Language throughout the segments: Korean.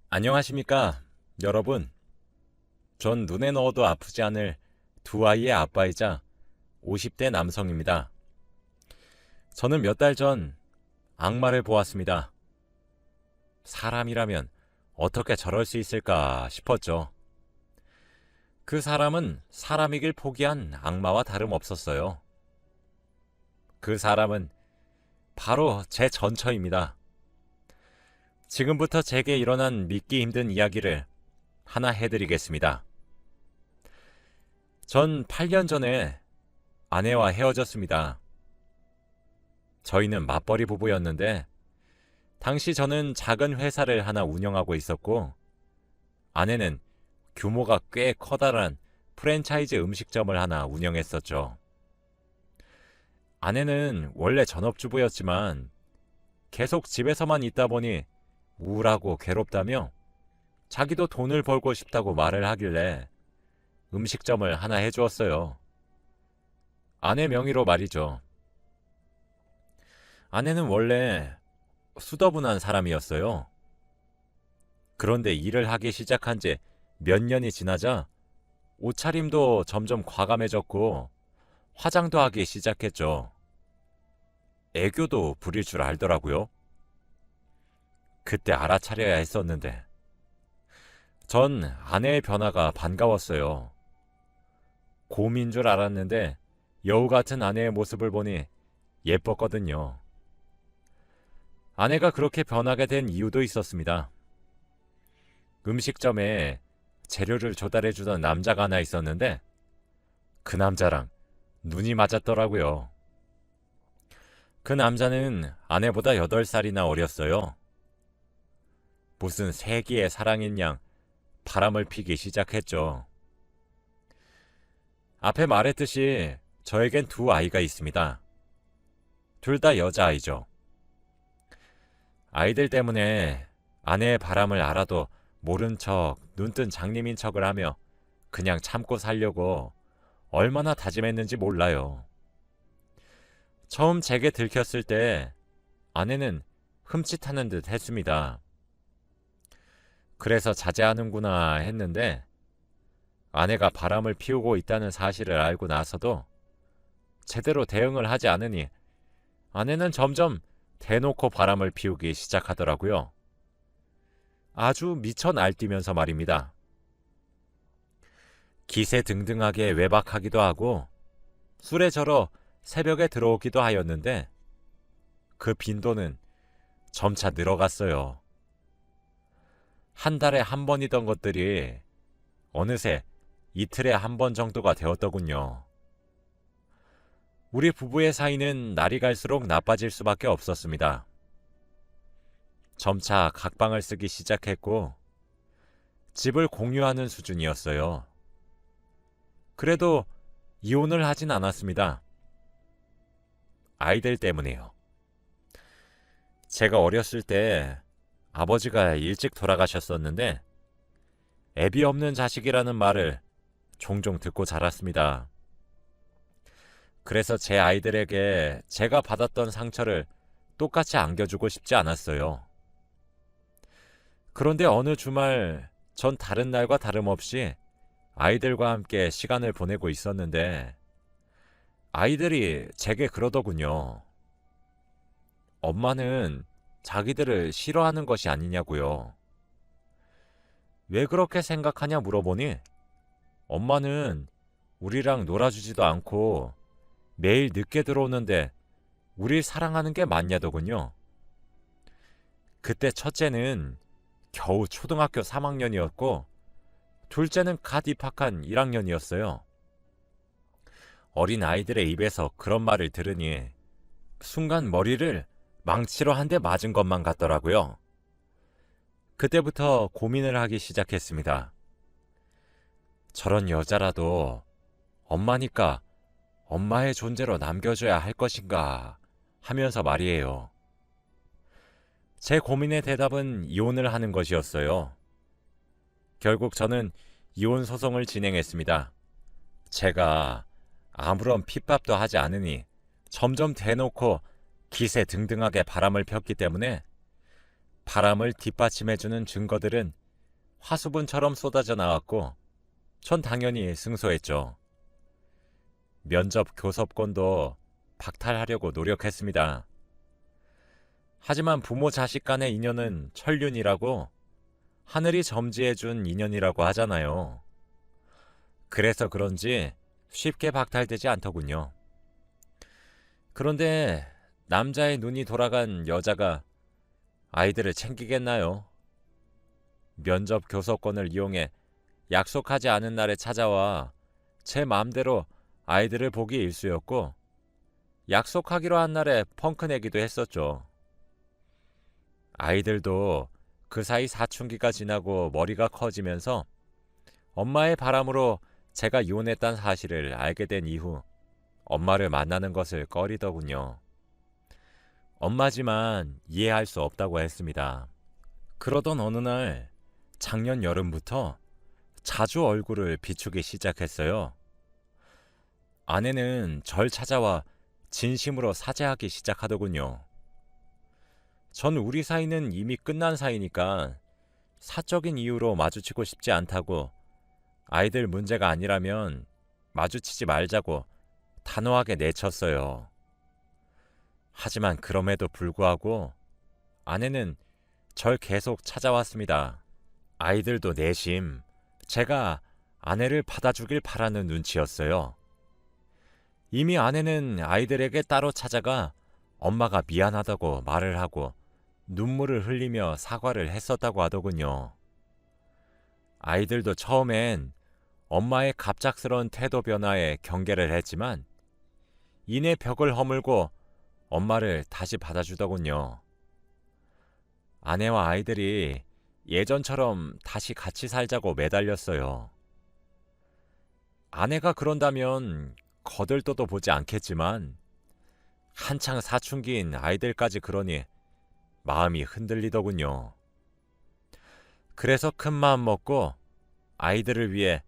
안녕하십니까, 여러분. 전 눈에 넣어도 아프지 않을 두 아이의 아빠이자 50대 남성입니다. 저는 몇 달 전 악마를 보았습니다. 사람이라면 어떻게 저럴 수 있을까 싶었죠. 그 사람은 사람이길 포기한 악마와 다름없었어요. 그 사람은 바로 제 전처입니다. 지금부터 제게 일어난 믿기 힘든 이야기를 하나 해드리겠습니다. 전 8년 전에 아내와 헤어졌습니다. 저희는 맞벌이 부부였는데 당시 저는 작은 회사를 하나 운영하고 있었고 아내는 규모가 꽤 커다란 프랜차이즈 음식점을 하나 운영했었죠. 아내는 원래 전업주부였지만 계속 집에서만 있다 보니 우울하고 괴롭다며 자기도 돈을 벌고 싶다고 말을 하길래 음식점을 하나 해주었어요. 아내 명의로 말이죠. 아내는 원래 수더분한 사람이었어요. 그런데 일을 하기 시작한 지 몇 년이 지나자 옷차림도 점점 과감해졌고 화장도 하기 시작했죠. 애교도 부릴 줄 알더라고요. 그때 알아차려야 했었는데 전 아내의 변화가 반가웠어요. 곰인 줄 알았는데 여우 같은 아내의 모습을 보니 예뻤거든요. 아내가 그렇게 변하게 된 이유도 있었습니다. 음식점에 재료를 조달해주던 남자가 하나 있었는데 그 남자랑 눈이 맞았더라고요. 그 남자는 아내보다 8살이나 어렸어요. 무슨 세기의 사랑인 양 바람을 피기 시작했죠. 앞에 말했듯이 저에겐 두 아이가 있습니다. 둘 다 여자아이죠. 아이들 때문에 아내의 바람을 알아도 모른 척, 눈뜬 장님인 척을 하며 그냥 참고 살려고 얼마나 다짐했는지 몰라요. 처음 제게 들켰을 때 아내는 흠칫하는 듯 했습니다. 그래서 자제하는구나 했는데 아내가 바람을 피우고 있다는 사실을 알고 나서도 제대로 대응을 하지 않으니 아내는 점점 대놓고 바람을 피우기 시작하더라고요. 아주 미쳐 날뛰면서 말입니다. 기세등등하게 외박하기도 하고 술에 절어 새벽에 들어오기도 하였는데 그 빈도는 점차 늘어갔어요. 한 달에 한 번이던 것들이 어느새 이틀에 한 번 정도가 되었더군요. 우리 부부의 사이는 날이 갈수록 나빠질 수밖에 없었습니다. 점차 각방을 쓰기 시작했고 집을 공유하는 수준이었어요. 그래도 이혼을 하진 않았습니다. 아이들 때문에요. 제가 어렸을 때 아버지가 일찍 돌아가셨었는데 애비 없는 자식이라는 말을 종종 듣고 자랐습니다. 그래서 제 아이들에게 제가 받았던 상처를 똑같이 안겨주고 싶지 않았어요. 그런데 어느 주말 전 다른 날과 다름없이 아이들과 함께 시간을 보내고 있었는데 아이들이 제게 그러더군요. 엄마는 자기들을 싫어하는 것이 아니냐고요. 왜 그렇게 생각하냐 물어보니 엄마는 우리랑 놀아주지도 않고 매일 늦게 들어오는데 우리 사랑하는 게 맞냐더군요. 그때 첫째는 겨우 초등학교 3학년이었고 둘째는 갓 입학한 1학년이었어요. 어린 아이들의 입에서 그런 말을 들으니 순간 머리를 망치로 한 대 맞은 것만 같더라고요. 그때부터 고민을 하기 시작했습니다. 저런 여자라도 엄마니까 엄마의 존재로 남겨줘야 할 것인가 하면서 말이에요. 제 고민의 대답은 이혼을 하는 것이었어요. 결국 저는 이혼 소송을 진행했습니다. 제가 아무런 핍박도 하지 않으니 점점 대놓고 기세등등하게 바람을 폈기 때문에 바람을 뒷받침해주는 증거들은 화수분처럼 쏟아져 나왔고 전 당연히 승소했죠. 면접 교섭권도 박탈하려고 노력했습니다. 하지만 부모 자식 간의 인연은 천륜이라고 하늘이 점지해준 인연이라고 하잖아요. 그래서 그런지 쉽게 박탈되지 않더군요. 그런데 남자의 눈이 돌아간 여자가 아이들을 챙기겠나요? 면접 교섭권을 이용해 약속하지 않은 날에 찾아와 제 마음대로 아이들을 보기 일쑤였고 약속하기로 한 날에 펑크 내기도 했었죠. 아이들도 그 사이 사춘기가 지나고 머리가 커지면서 엄마의 바람으로 제가 이혼했다는 사실을 알게 된 이후 엄마를 만나는 것을 꺼리더군요. 엄마지만 이해할 수 없다고 했습니다. 그러던 어느 날 작년 여름부터 자주 얼굴을 비추기 시작했어요. 아내는 절 찾아와 진심으로 사죄하기 시작하더군요. 전 우리 사이는 이미 끝난 사이니까 사적인 이유로 마주치고 싶지 않다고, 아이들 문제가 아니라면 마주치지 말자고 단호하게 내쳤어요. 하지만 그럼에도 불구하고 아내는 절 계속 찾아왔습니다. 아이들도 내심 제가 아내를 받아주길 바라는 눈치였어요. 이미 아내는 아이들에게 따로 찾아가 엄마가 미안하다고 말을 하고 눈물을 흘리며 사과를 했었다고 하더군요. 아이들도 처음엔 엄마의 갑작스러운 태도 변화에 경계를 했지만 이내 벽을 허물고 엄마를 다시 받아주더군요. 아내와 아이들이 예전처럼 다시 같이 살자고 매달렸어요. 아내가 그런다면 거들떠도 보지 않겠지만 한창 사춘기인 아이들까지 그러니 마음이 흔들리더군요. 그래서 큰 마음 먹고 아이들을 위해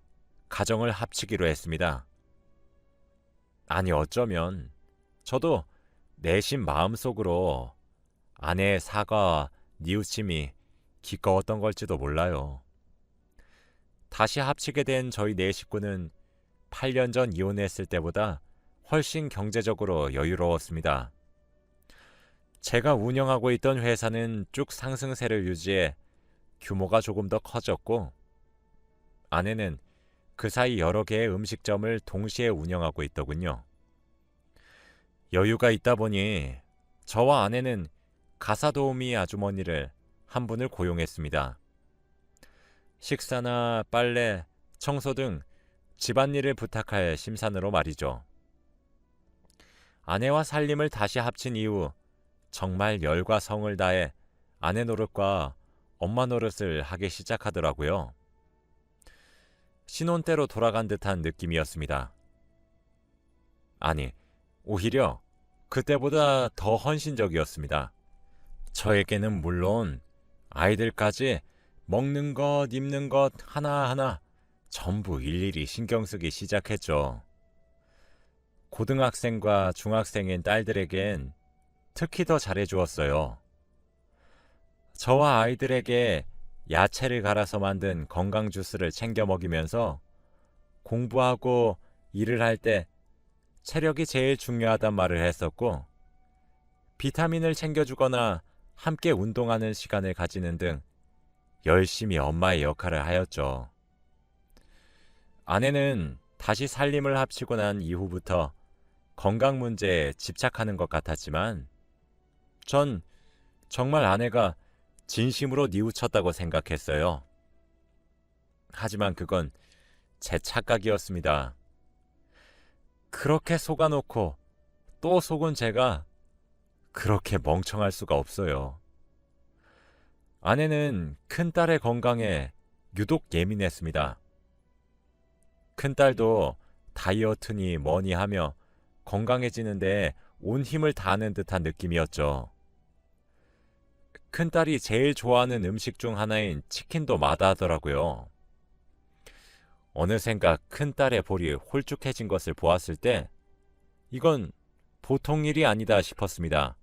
가정을 합치기로 했습니다. 아니 어쩌면 저도 내심 마음속으로 아내의 사과와 뉘우침이 기꺼웠던 걸지도 몰라요. 다시 합치게 된 저희 네 식구는 8년 전 이혼했을 때보다 훨씬 경제적으로 여유로웠습니다. 제가 운영하고 있던 회사는 쭉 상승세를 유지해 규모가 조금 더 커졌고 아내는 그 사이 여러 개의 음식점을 동시에 운영하고 있더군요. 여유가 있다 보니 저와 아내는 가사도우미 아주머니를 한 분을 고용했습니다. 식사나 빨래, 청소 등 집안일을 부탁할 심산으로 말이죠. 아내와 살림을 다시 합친 이후 정말 열과 성을 다해 아내 노릇과 엄마 노릇을 하기 시작하더라고요. 신혼 때로 돌아간 듯한 느낌이었습니다. 아니, 오히려 그때보다 더 헌신적이었습니다. 저에게는 물론 아이들까지 먹는 것, 입는 것 하나하나 전부 일일이 신경 쓰기 시작했죠. 고등학생과 중학생인 딸들에겐 특히 더 잘해주었어요. 저와 아이들에게 야채를 갈아서 만든 건강 주스를 챙겨 먹이면서 공부하고 일을 할 때 체력이 제일 중요하단 말을 했었고, 비타민을 챙겨주거나 함께 운동하는 시간을 가지는 등 열심히 엄마의 역할을 하였죠. 아내는 다시 살림을 합치고 난 이후부터 건강 문제에 집착하는 것 같았지만 전 정말 아내가 진심으로 뉘우쳤다고 생각했어요. 하지만 그건 제 착각이었습니다. 그렇게 속아놓고 또 속은 제가 그렇게 멍청할 수가 없어요. 아내는 큰딸의 건강에 유독 예민했습니다. 큰딸도 다이어트니 뭐니 하며 건강해지는데 온 힘을 다하는 듯한 느낌이었죠. 큰딸이 제일 좋아하는 음식 중 하나인 치킨도 마다하더라고요. 어느샌가 큰딸의 볼이 홀쭉해진 것을 보았을 때 이건 보통 일이 아니다 싶었습니다.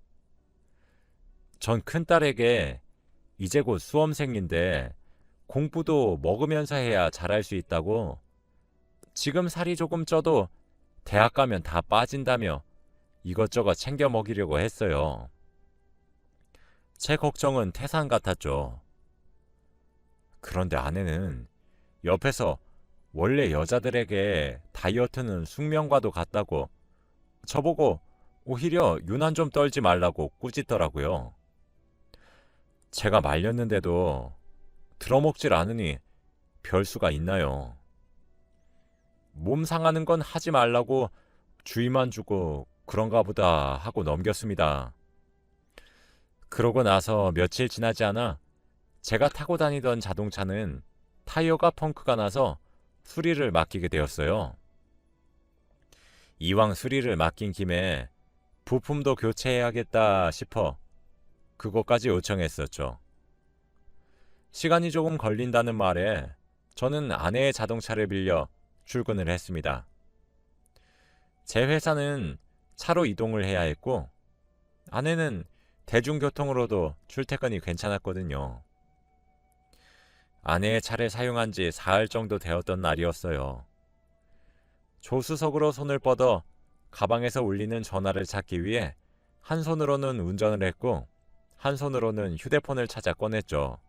전 큰딸에게 이제 곧 수험생인데 공부도 먹으면서 해야 잘할 수 있다고 지금 살이 조금 쪄도 대학 가면 다 빠진다며 이것저것 챙겨 먹이려고 했어요. 제 걱정은 태산 같았죠. 그런데 아내는 옆에서 원래 여자들에게 다이어트는 숙명과도 같다고 저보고 오히려 유난 좀 떨지 말라고 꾸짖더라고요. 제가 말렸는데도 들어먹질 않으니 별 수가 있나요? 몸 상하는 건 하지 말라고 주의만 주고 그런가 보다 하고 넘겼습니다. 그러고 나서 며칠 지나지 않아 제가 타고 다니던 자동차는 타이어가 펑크가 나서 수리를 맡기게 되었어요. 이왕 수리를 맡긴 김에 부품도 교체해야겠다 싶어 그것까지 요청했었죠. 시간이 조금 걸린다는 말에 저는 아내의 자동차를 빌려 출근을 했습니다. 제 회사는 차로 이동을 해야 했고 아내는 대중교통으로도 출퇴근이 괜찮았거든요. 아내의 차를 사용한 지 사흘 정도 되었던 날이었어요. 조수석으로 손을 뻗어 가방에서 울리는 전화를 찾기 위해 한 손으로는 운전을 했고 한 손으로는 휴대폰을 찾아 꺼냈죠.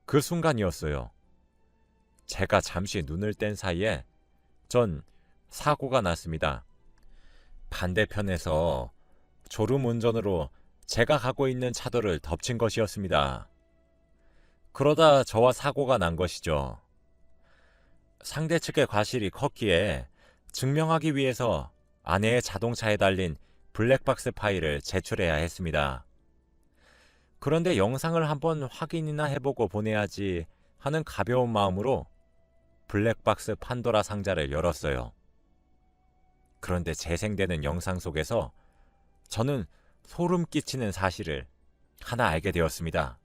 그 순간이었어요. 제가 잠시 눈을 뗀 사이에 전 사고가 났습니다. 반대편에서 졸음 운전으로 제가 가고 있는 차도를 덮친 것이었습니다. 그러다 저와 사고가 난 것이죠. 상대 측의 과실이 컸기에 증명하기 위해서 아내의 자동차에 달린 블랙박스 파일을 제출해야 했습니다. 그런데 영상을 한번 확인이나 해보고 보내야지 하는 가벼운 마음으로 블랙박스 판도라 상자를 열었어요. 그런데 재생되는 영상 속에서 저는 소름 끼치는 사실을 하나 알게 되었습니다.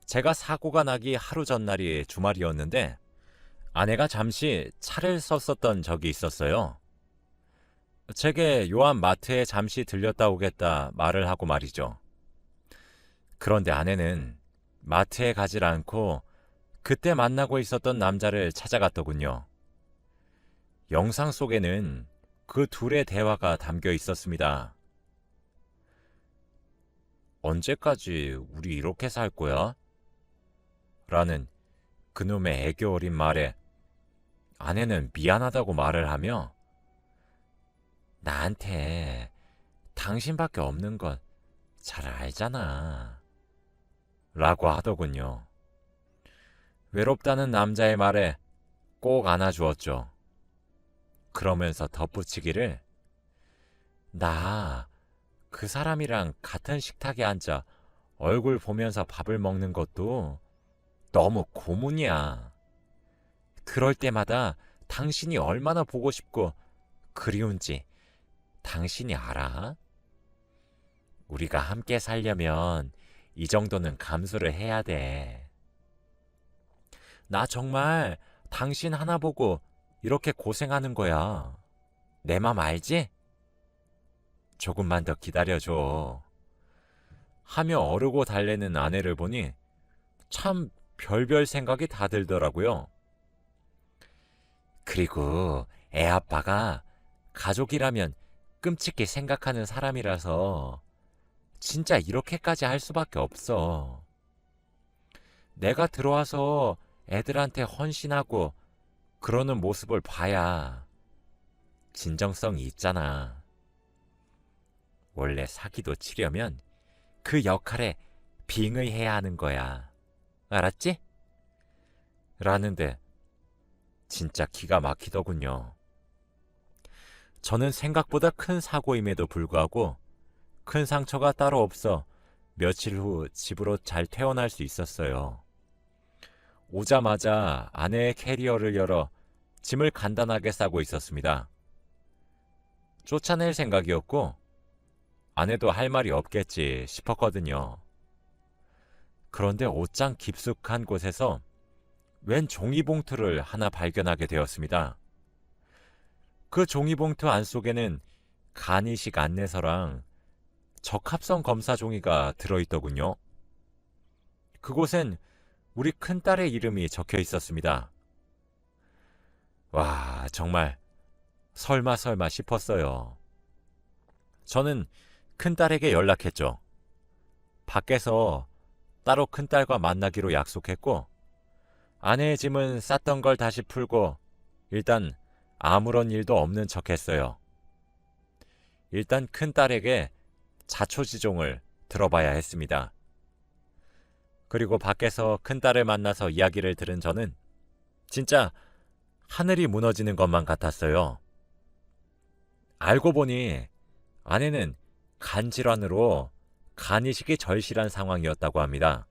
제가 사고가 나기 하루 전날이 주말이었는데 아내가 잠시 차를 썼었던 적이 있었어요. 제게 요한 마트에 잠시 들렸다 오겠다 말을 하고 말이죠. 그런데 아내는 마트에 가질 않고 그때 만나고 있었던 남자를 찾아갔더군요. 영상 속에는 그 둘의 대화가 담겨 있었습니다. 언제까지 우리 이렇게 살 거야? 라는 그놈의 애교 어린 말에 아내는 미안하다고 말을 하며 나한테 당신밖에 없는 건 잘 알잖아 라고 하더군요. 외롭다는 남자의 말에 꼭 안아주었죠. 그러면서 덧붙이기를 나 그 사람이랑 같은 식탁에 앉아 얼굴 보면서 밥을 먹는 것도 너무 고문이야. 그럴 때마다 당신이 얼마나 보고 싶고 그리운지 당신이 알아? 우리가 함께 살려면 이 정도는 감수를 해야 돼. 나 정말 당신 하나 보고 이렇게 고생하는 거야. 내 맘 알지? 조금만 더 기다려줘. 하며 어르고 달래는 아내를 보니 참 별별 생각이 다 들더라고요. 그리고 애 아빠가 가족이라면 끔찍히 생각하는 사람이라서 진짜 이렇게까지 할 수밖에 없어. 내가 들어와서 애들한테 헌신하고 그러는 모습을 봐야 진정성이 있잖아. 원래 사기도 치려면 그 역할에 빙의해야 하는 거야. 알았지? 라는데 진짜 기가 막히더군요. 저는 생각보다 큰 사고임에도 불구하고 큰 상처가 따로 없어 며칠 후 집으로 잘 퇴원할 수 있었어요. 오자마자 아내의 캐리어를 열어 짐을 간단하게 싸고 있었습니다. 쫓아낼 생각이었고 아내도 할 말이 없겠지 싶었거든요. 그런데 옷장 깊숙한 곳에서 웬 종이봉투를 하나 발견하게 되었습니다. 그 종이봉투 안속에는 간이식 안내서랑 적합성 검사 종이가 들어있더군요. 그곳엔 우리 큰딸의 이름이 적혀 있었습니다. 와, 정말 설마 싶었어요. 저는 큰딸에게 연락했죠. 밖에서 따로 큰딸과 만나기로 약속했고, 아내의 짐은 쌌던 걸 다시 풀고 일단 아무런 일도 없는 척했어요. 일단 큰딸에게 자초지종을 들어봐야 했습니다. 그리고 밖에서 큰딸을 만나서 이야기를 들은 저는 진짜 하늘이 무너지는 것만 같았어요. 알고 보니 아내는 간 질환으로 간이식이 절실한 상황이었다고 합니다.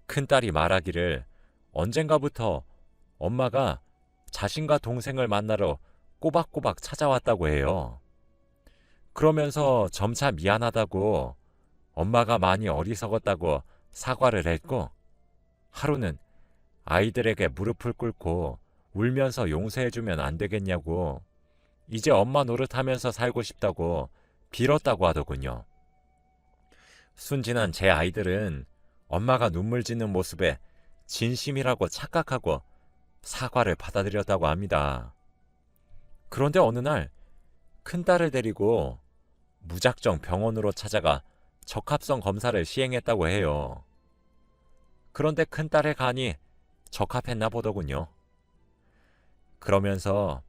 큰딸이 말하기를 언젠가부터 엄마가 자신과 동생을 만나러 꼬박꼬박 찾아왔다고 해요. 그러면서 점차 미안하다고, 엄마가 많이 어리석었다고 사과를 했고, 하루는 아이들에게 무릎을 꿇고 울면서 용서해주면 안 되겠냐고, 이제 엄마 노릇하면서 살고 싶다고 빌었다고 하더군요. 순진한 제 아이들은 엄마가 눈물 짓는 모습에 진심이라고 착각하고 사과를 받아들였다고 합니다. 그런데 어느 날 큰딸을 데리고 무작정 병원으로 찾아가 적합성 검사를 시행했다고 해요. 그런데 큰딸의 간이 적합했나 보더군요. 그러면서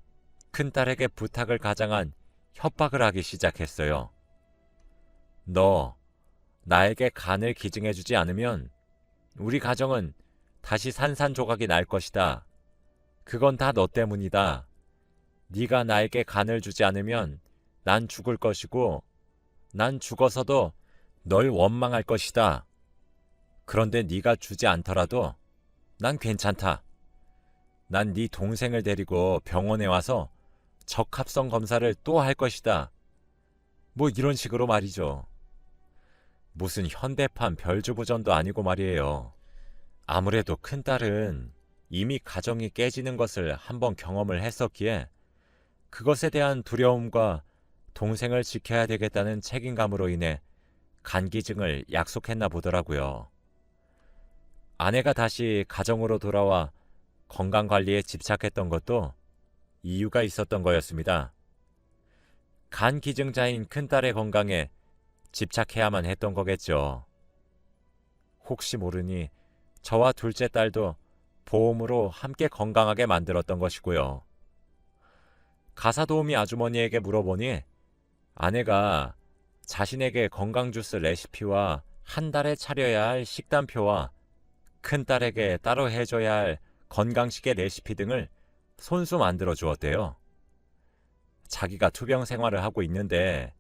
큰딸에게 부탁을 가장한 협박을 하기 시작했어요. 너 나에게 간을 기증해주지 않으면 우리 가정은 다시 산산조각이 날 것이다. 그건 다 너 때문이다. 네가 나에게 간을 주지 않으면 난 죽을 것이고 난 죽어서도 널 원망할 것이다. 그런데 네가 주지 않더라도 난 괜찮다. 난 네 동생을 데리고 병원에 와서 적합성 검사를 또 할 것이다. 뭐 이런 식으로 말이죠. 무슨 현대판 별주부전도 아니고 말이에요. 아무래도 큰딸은 이미 가정이 깨지는 것을 한번 경험을 했었기에 그것에 대한 두려움과 동생을 지켜야 되겠다는 책임감으로 인해 간기증을 약속했나 보더라고요. 아내가 다시 가정으로 돌아와 건강관리에 집착했던 것도 이유가 있었던 거였습니다. 간기증자인 큰딸의 건강에 집착해야만 했던 거겠죠. 혹시 모르니 저와 둘째 딸도 보험으로 함께 건강하게 만들었던 것이고요. 가사도우미 아주머니에게 물어보니 아내가 자신에게 건강주스 레시피와 한 달에 차려야 할 식단표와 큰딸에게 따로 해줘야 할 건강식의 레시피 등을 손수 만들어 주었대요. 자기가 투병 생활을 하고 있는데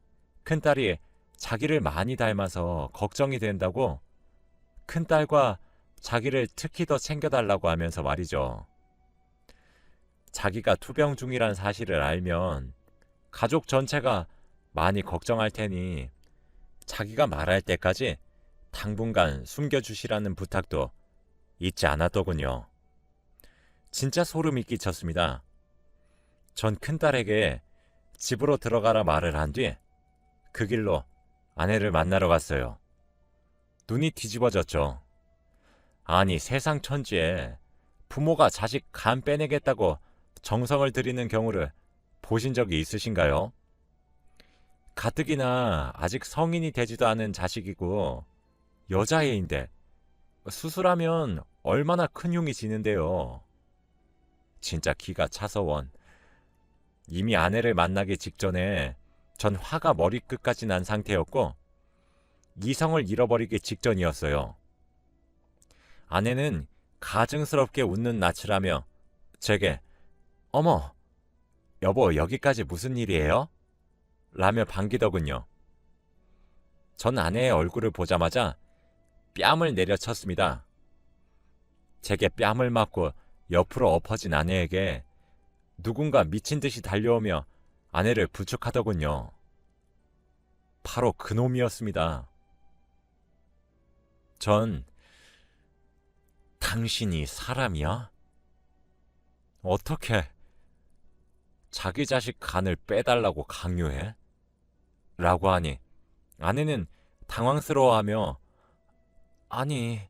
큰딸이 자기를 많이 닮아서 걱정이 된다고 큰딸과 자기를 특히 더 챙겨달라고 하면서 말이죠. 자기가 투병 중이란 사실을 알면 가족 전체가 많이 걱정할 테니 자기가 말할 때까지 당분간 숨겨주시라는 부탁도 잊지 않았더군요. 진짜 소름이 끼쳤습니다. 전 큰딸에게 집으로 들어가라 말을 한 뒤 그 길로 아내를 만나러 갔어요. 눈이 뒤집어졌죠. 아니, 세상 천지에 부모가 자식 간 빼내겠다고 정성을 들이는 경우를 보신 적이 있으신가요? 가뜩이나 아직 성인이 되지도 않은 자식이고 여자애인데 수술하면 얼마나 큰 흉이 지는데요. 진짜 기가 차서 원. 이미 아내를 만나기 직전에 전 화가 머리끝까지 난 상태였고 이성을 잃어버리기 직전이었어요. 아내는 가증스럽게 웃는 낯을 하며 제게 어머, 여보 여기까지 무슨 일이에요? 라며 반기더군요. 전 아내의 얼굴을 보자마자 뺨을 내려쳤습니다. 제게 뺨을 맞고 옆으로 엎어진 아내에게 누군가 미친 듯이 달려오며 아내를 부축하더군요. 바로 그놈이었습니다. 전 당신이 사람이야? 어떻게 자기 자식 간을 빼달라고 강요해? 라고 하니 아내는 당황스러워하며 아니,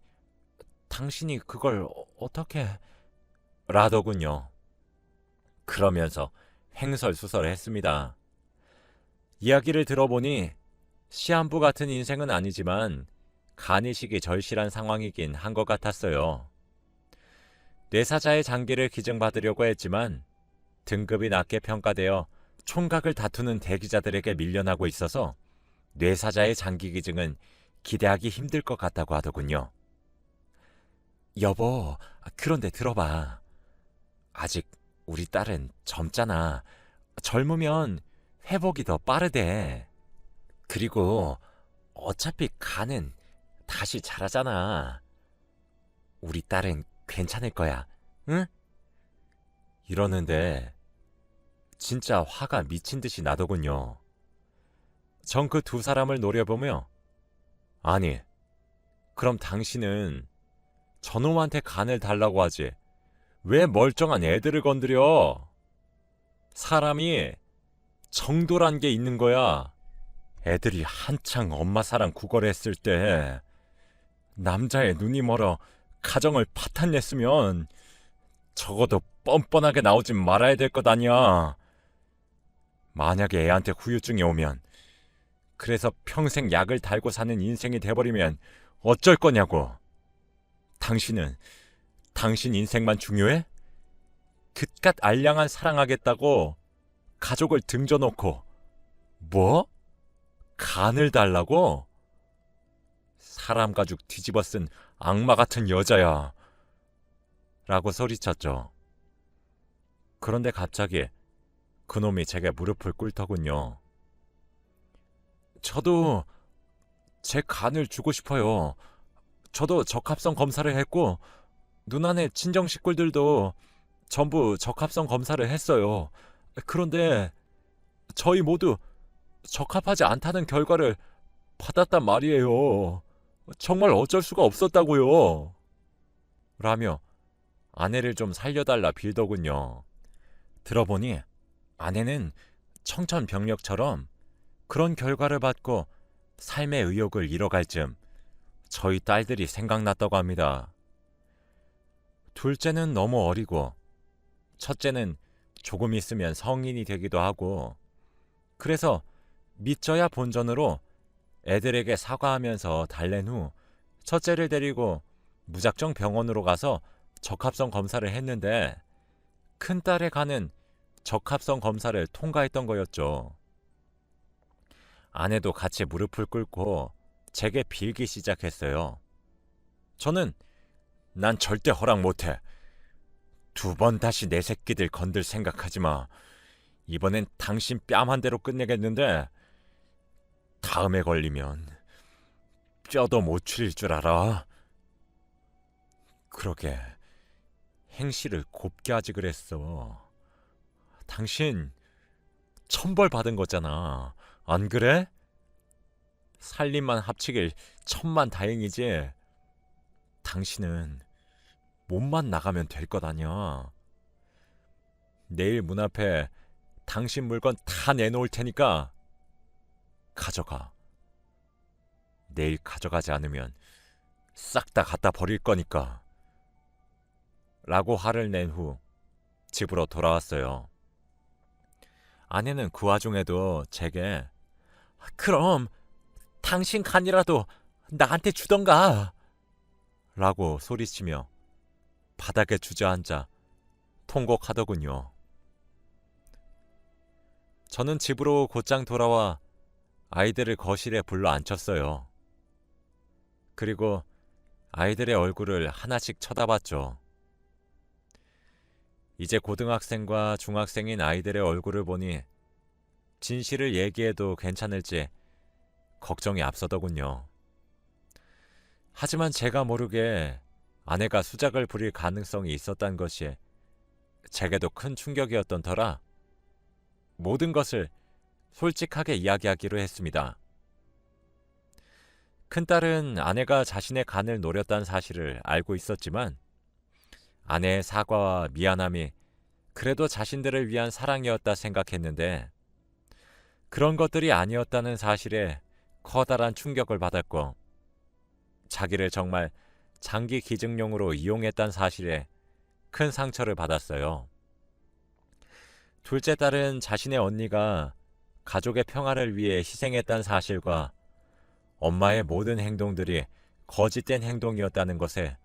당신이 그걸 어떻게... 라더군요. 그러면서 횡설수설했습니다. 이야기를 들어보니 시한부 같은 인생은 아니지만 간이식이 절실한 상황이긴 한 것 같았어요. 뇌사자의 장기를 기증받으려고 했지만 등급이 낮게 평가되어 총각을 다투는 대기자들에게 밀려나고 있어서 뇌사자의 장기 기증은 기대하기 힘들 것 같다고 하더군요. 여보, 그런데 들어봐. 아직 우리 딸은 젊잖아. 젊으면 회복이 더 빠르대. 그리고 어차피 간은 다시 자라잖아. 우리 딸은 괜찮을 거야. 응? 이러는데 진짜 화가 미친 듯이 나더군요. 전 그 두 사람을 노려보며 아니, 그럼 당신은 저놈한테 간을 달라고 하지. 왜 멀쩡한 애들을 건드려? 사람이 정도란 게 있는 거야. 애들이 한창 엄마 사랑 구걸했을 때 남자의 눈이 멀어 가정을 파탄냈으면 적어도 뻔뻔하게 나오진 말아야 될 것 아니야. 만약에 애한테 후유증이 오면, 그래서 평생 약을 달고 사는 인생이 돼버리면 어쩔 거냐고. 당신은 당신 인생만 중요해? 그깟 알량한 사랑하겠다고 가족을 등져놓고 뭐? 간을 달라고? 사람 가죽 뒤집어 쓴 악마 같은 여자야. 라고 소리쳤죠. 그런데 갑자기 그놈이 제게 무릎을 꿇더군요. 저도 제 간을 주고 싶어요. 저도 적합성 검사를 했고 누나네 친정 식구들도 전부 적합성 검사를 했어요. 그런데 저희 모두 적합하지 않다는 결과를 받았단 말이에요. 정말 어쩔 수가 없었다고요. 라며 아내를 좀 살려달라 빌더군요. 들어보니 아내는 청천벽력처럼 그런 결과를 받고 삶의 의욕을 잃어갈 즈음 저희 딸들이 생각났다고 합니다. 둘째는 너무 어리고 첫째는 조금 있으면 성인이 되기도 하고 그래서 믿져야 본전으로 애들에게 사과하면서 달랜 후 첫째를 데리고 무작정 병원으로 가서 적합성 검사를 했는데 큰딸의 간은 적합성 검사를 통과했던 거였죠. 아내도 같이 무릎을 꿇고 제게 빌기 시작했어요. 저는 난 절대 허락 못해. 두 번 다시 내 새끼들 건들 생각하지 마. 이번엔 당신 뺨 한 대로 끝내겠는데 다음에 걸리면 뼈도 못 추릴 줄 알아. 그러게 행실을 곱게 하지 그랬어. 당신 천벌 받은 거잖아. 안 그래? 살림만 합치길 천만 다행이지. 당신은 몸만 나가면 될 것 아니야. 내일 문 앞에 당신 물건 다 내놓을 테니까 가져가. 내일 가져가지 않으면 싹 다 갖다 버릴 거니까. 라고 화를 낸 후 집으로 돌아왔어요. 아내는 그 와중에도 제게 그럼 당신 간이라도 나한테 주던가 라고 소리치며 바닥에 주저앉아 통곡하더군요. 저는 집으로 곧장 돌아와 아이들을 거실에 불러 앉혔어요. 그리고 아이들의 얼굴을 하나씩 쳐다봤죠. 이제 고등학생과 중학생인 아이들의 얼굴을 보니 진실을 얘기해도 괜찮을지 걱정이 앞서더군요. 하지만 제가 모르게 아내가 수작을 부릴 가능성이 있었단 것이 제게도 큰 충격이었던 터라 모든 것을 솔직하게 이야기하기로 했습니다. 큰딸은 아내가 자신의 간을 노렸다는 사실을 알고 있었지만 아내의 사과와 미안함이 그래도 자신들을 위한 사랑이었다 생각했는데 그런 것들이 아니었다는 사실에 커다란 충격을 받았고 자기를 정말 장기 기증용으로 이용했다는 사실에 큰 상처를 받았어요. 둘째 딸은 자신의 언니가 가족의 평화를 위해 희생했다는 사실과 엄마의 모든 행동들이 거짓된 행동이었다는 것에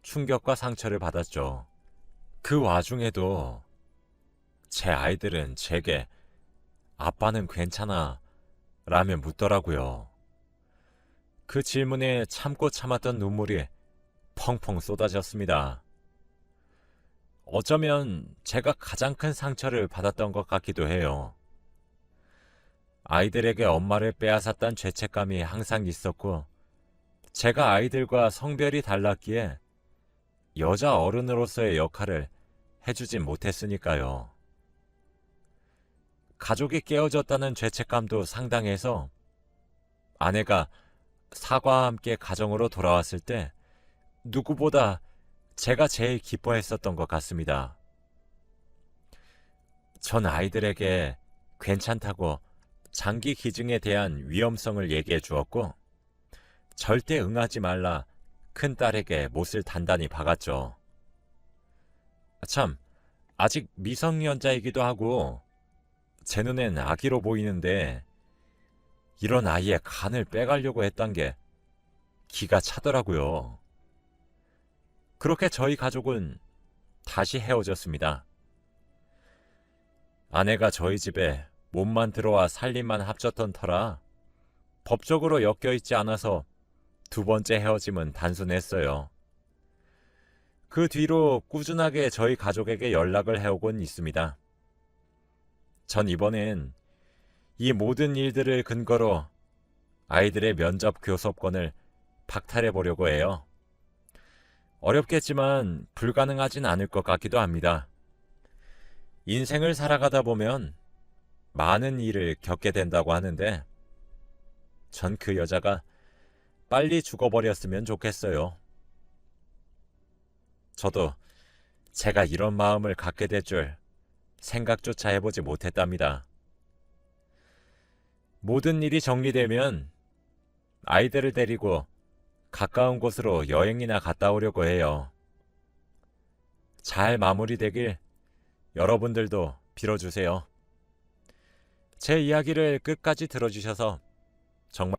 충격과 상처를 받았죠. 그 와중에도 제 아이들은 제게 아빠는 괜찮아 라며 묻더라고요. 그 질문에 참고 참았던 눈물이 펑펑 쏟아졌습니다. 어쩌면 제가 가장 큰 상처를 받았던 것 같기도 해요. 아이들에게 엄마를 빼앗았다는 죄책감이 항상 있었고, 제가 아이들과 성별이 달랐기에 여자 어른으로서의 역할을 해주진 못했으니까요. 가족이 깨어졌다는 죄책감도 상당해서 아내가 사과와 함께 가정으로 돌아왔을 때 누구보다 제가 제일 기뻐했었던 것 같습니다. 전 아이들에게 괜찮다고 장기 기증에 대한 위험성을 얘기해 주었고, 절대 응하지 말라 큰딸에게 못을 단단히 박았죠. 참, 아직 미성년자이기도 하고 제 눈엔 아기로 보이는데 이런 아이의 간을 빼가려고 했던 게 기가 차더라고요. 그렇게 저희 가족은 다시 헤어졌습니다. 아내가 저희 집에 몸만 들어와 살림만 합쳤던 터라 법적으로 엮여있지 않아서 두 번째 헤어짐은 단순했어요. 그 뒤로 꾸준하게 저희 가족에게 연락을 해오곤 있습니다. 전 이번엔 이 모든 일들을 근거로 아이들의 면접 교섭권을 박탈해 보려고 해요. 어렵겠지만 불가능하진 않을 것 같기도 합니다. 인생을 살아가다 보면 많은 일을 겪게 된다고 하는데 전 그 여자가 빨리 죽어버렸으면 좋겠어요. 저도 제가 이런 마음을 갖게 될 줄 생각조차 해보지 못했답니다. 모든 일이 정리되면 아이들을 데리고 가까운 곳으로 여행이나 갔다 오려고 해요. 잘 마무리되길 여러분들도 빌어주세요. 제 이야기를 끝까지 들어주셔서 정말